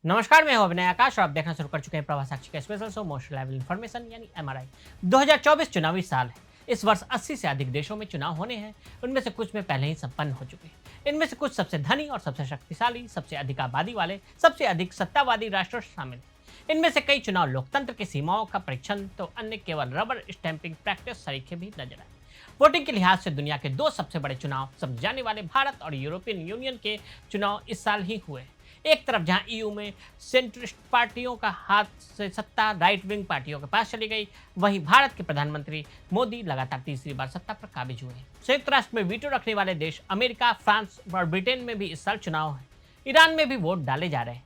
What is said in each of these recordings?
नमस्कार, मैं हूं अभिनय आकाश और आप देखना शुरू कर चुके हैं प्रभास साक्षी का special show most reliable information यानी एमआरआई। 2024 चुनावी साल है। इस वर्ष 80 से अधिक देशों में चुनाव होने हैं। उनमें से कुछ में पहले ही संपन्न हो चुके हैं। इनमें से कुछ सबसे धनी और सबसे शक्तिशाली, सबसे अधिक आबादी वाले, सबसे अधिक सत्तावादी राष्ट्र शामिल हैं। इनमें से कई चुनाव लोकतंत्र की सीमाओं का परीक्षण तो अन्य केवल रबर स्टैंपिंग प्रैक्टिस सरीखे भी नजर आए। वोटिंग के लिहाज से दुनिया के दो सबसे बड़े चुनाव समझे जाने वाले भारत और यूरोपियन यूनियन के चुनाव इस साल ही हुए हैं। एक तरफ जहां ईयू में सेंट्रिस्ट पार्टियों का हाथ से सत्ता राइट विंग पार्टियों के पास चली गई, वहीं भारत के प्रधानमंत्री मोदी लगातार तीसरी बार सत्ता पर काबिज हुए हैं। संयुक्त राष्ट्र में वीटो रखने वाले देश अमेरिका, फ्रांस और ब्रिटेन में भी इस साल चुनाव है। ईरान में भी वोट डाले जा रहे हैं।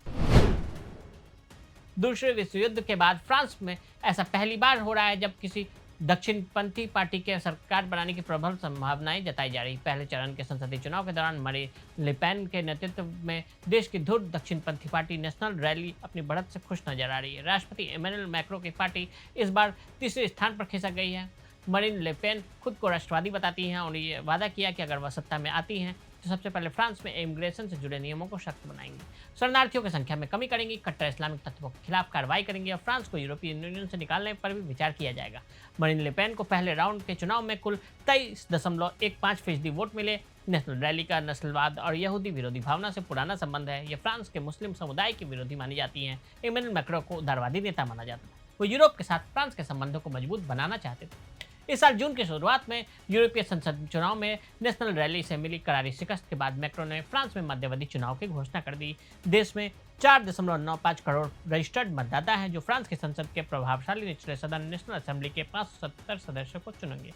दूसरे विश्व युद्ध के बाद फ्रांस में ऐसा पहली बार हो रहा है जब किसी दक्षिणपंथी पार्टी के सरकार बनाने की प्रबल संभावनाएं जताई जा रही। पहले चरण के संसदीय चुनाव के दौरान मरीन ले पेन के नेतृत्व में देश की धुर दक्षिणपंथी पार्टी नेशनल रैली अपनी बढ़त से खुश नजर आ रही है। राष्ट्रपति इमैनुअल मैक्रों की पार्टी इस बार तीसरे स्थान पर खिसक गई है। मरीन ले पेन खुद को राष्ट्रवादी बताती हैं और ये वादा किया कि अगर वह सत्ता में आती हैं तो सबसे पहले फ्रांस में इमिग्रेशन से जुड़े नियमों को सख्त बनाएंगी, शरणार्थियों की संख्या में कमी करेंगी, कट्टर इस्लामिक तत्वों के खिलाफ कार्रवाई करेंगी और फ्रांस को यूरोपियन यूनियन से निकालने पर भी विचार किया जाएगा। मरीन ले पेन को पहले राउंड के चुनाव में कुल 23.15% वोट मिले। नेशनल रैली का नस्लवाद और यहूदी विरोधी भावना से पुराना संबंध है। ये फ्रांस के मुस्लिम समुदाय की विरोधी मानी जाती हैं। इमैनुअल मैक्रों को उदारवादी नेता माना जाता है। वो यूरोप के साथ फ्रांस के संबंधों को मजबूत बनाना चाहते थे। इस साल जून की शुरुआत में यूरोपीय संसद चुनाव में नेशनल रैली से मिली करारी शिकस्त के बाद मैक्रो ने फ्रांस में मध्यावधि चुनाव की घोषणा कर दी। देश में 4.95 करोड़ रजिस्टर्ड मतदाता हैं जो फ्रांस की संसद के प्रभावशाली निचले सदन नेशनल असेंबली के 570 सदस्यों को चुनेंगे।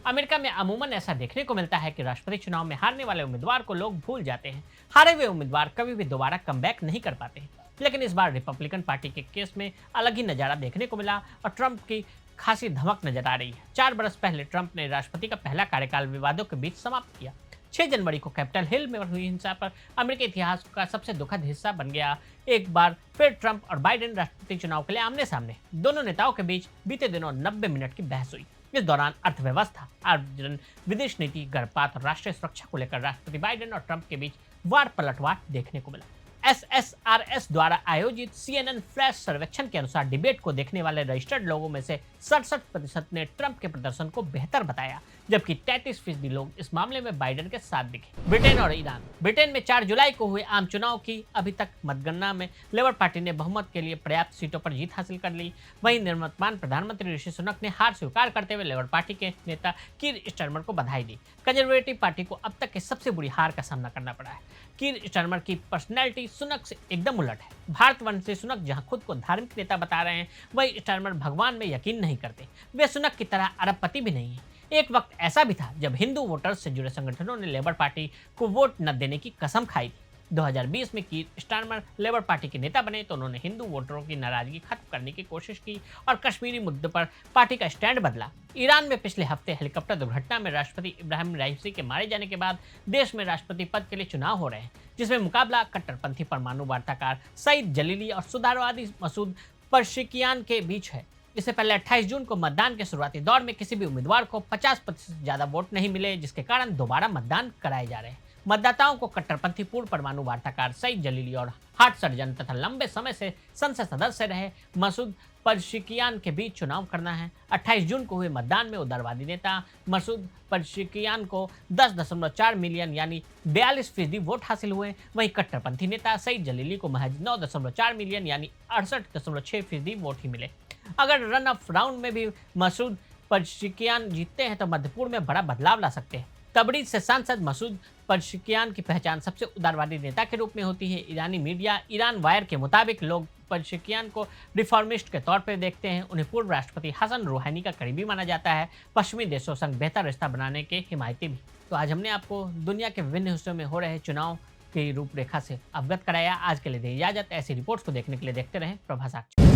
अमेरिका में अमूमन ऐसा देखने को मिलता है कि राष्ट्रपति चुनाव में हारने वाले उम्मीदवार को लोग भूल जाते हैं। हारे हुए उम्मीदवार कभी भी दोबारा कमबैक नहीं कर पाते हैं। लेकिन इस बार रिपब्लिकन पार्टी के केस में अलग ही नजारा देखने को मिला और ट्रंप की खासी धमक नजर आ रही है। 4 बरस पहले ट्रंप ने राष्ट्रपति का पहला कार्यकाल विवादों के बीच समाप्त किया। 6 जनवरी को कैपिटल हिल में हुई हिंसा पर अमेरिकी इतिहास का सबसे दुखद हिस्सा बन गया। एक बार फिर ट्रंप और बाइडेन राष्ट्रपति चुनाव के लिए आमने सामने। दोनों नेताओं के बीच बीते दिनों 90 मिनट की बहस हुई। इस दौरान अर्थव्यवस्था, आर्जन, विदेश नीति, गर्भपात और राष्ट्रीय सुरक्षा को लेकर राष्ट्रपति बाइडेन और ट्रंप के बीच वार पलटवार देखने को मिला। SSRS द्वारा आयोजित CNN फ्लैश सर्वेक्षण के अनुसार डिबेट को देखने वाले रजिस्टर्ड लोगों में से 67% ने ट्रंप के प्रदर्शन को बेहतर बताया, जबकि 33% लोग इस मामले में बाइडेन के साथ दिखे। ब्रिटेन और ईरान। ब्रिटेन में 4 जुलाई को हुए आम चुनाव की अभी तक मतगणना में लेबर पार्टी ने बहुमत के लिए पर्याप्त सीटों पर जीत हासिल कर ली। वहीं निवर्तमान प्रधानमंत्री ऋषि सुनक ने हार स्वीकार करते हुए लेबर पार्टी के नेता कीर स्टारमर को बधाई दी। कंजर्वेटिव पार्टी को अब तक की सबसे बुरी हार का सामना करना पड़ा है। कीर स्टारमर की पर्सनैलिटी सुनक से एकदम उलट है। भारतवंशी सुनक जहां खुद को धार्मिक नेता बता रहे हैं, वहीं स्टारमर भगवान में यकीन नहीं करते। वे सुनक की तरह अरबपति भी नहीं है। एक वक्त ऐसा भी था जब हिंदू वोटर्स से जुड़े संगठनों ने लेबर पार्टी को वोट न देने की कसम खाई थी। 2020 में कीर स्टारमर लेबर पार्टी के नेता बने तो उन्होंने हिंदू वोटरों की नाराजगी खत्म करने की कोशिश की और कश्मीरी मुद्दे पर पार्टी का स्टैंड बदला। ईरान में पिछले हफ्ते हेलीकॉप्टर दुर्घटना में राष्ट्रपति इब्राहिम राइसी के मारे जाने के बाद देश में राष्ट्रपति पद के लिए चुनाव हो रहे हैं, जिसमें मुकाबला कट्टरपंथी परमाणु वार्ताकार सईद जलीली और सुधारवादी मसूद पेज़ेश्कियान के बीच है। इससे पहले 28 जून को मतदान के शुरुआती दौर में किसी भी उम्मीदवार को 50% से ज्यादा वोट नहीं मिले, जिसके कारण दोबारा मतदान कराए जा रहे हैं। मतदाताओं को कट्टरपंथी पूर्व परमाणु वार्ताकार सईद जलीली और हार्ट सर्जन तथा लंबे समय से संसद सदस्य रहे मसूद पेज़ेश्कियान के बीच चुनाव करना है। 28 जून को हुए मतदान में उदारवादी नेता मसूद पेज़ेश्कियान को 10.4 मिलियन यानी 42% वोट हासिल हुए। वहीं कट्टरपंथी नेता सईद जलीली को महज 9.4 मिलियन यानी 68.6% वोट ही मिले। अगर रन ऑफ राउंड में भी मसूद पेज़ेश्कियान जीतते हैं तो मध्यपुर में बड़ा बदलाव ला सकते हैं। तबरीज से सांसद मसूद पेज़ेश्कियान की पहचान सबसे उदारवादी नेता के रूप में होती है। ईरानी मीडिया ईरान वायर के मुताबिक लोग पेज़ेश्कियान को रिफॉर्मिस्ट के तौर पर देखते हैं। उन्हें पूर्व राष्ट्रपति हसन रूहानी का करीबी माना जाता है, पश्चिमी देशों संग बेहतर रिश्ता बनाने के हिमायती भी। तो आज हमने आपको दुनिया के विभिन्न हिस्सों में हो रहे चुनाव की रूपरेखा से अवगत कराया। आज के लिए दी इजाजत। ऐसी रिपोर्ट्स को देखने के लिए देखते रहें प्रभास साक्षी।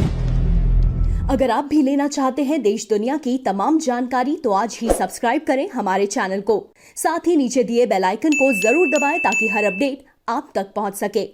अगर आप भी लेना चाहते हैं देश दुनिया की तमाम जानकारी तो आज ही सब्सक्राइब करें हमारे चैनल को। साथ ही नीचे दिए बेल आइकन को जरूर दबाएं ताकि हर अपडेट आप तक पहुंच सके।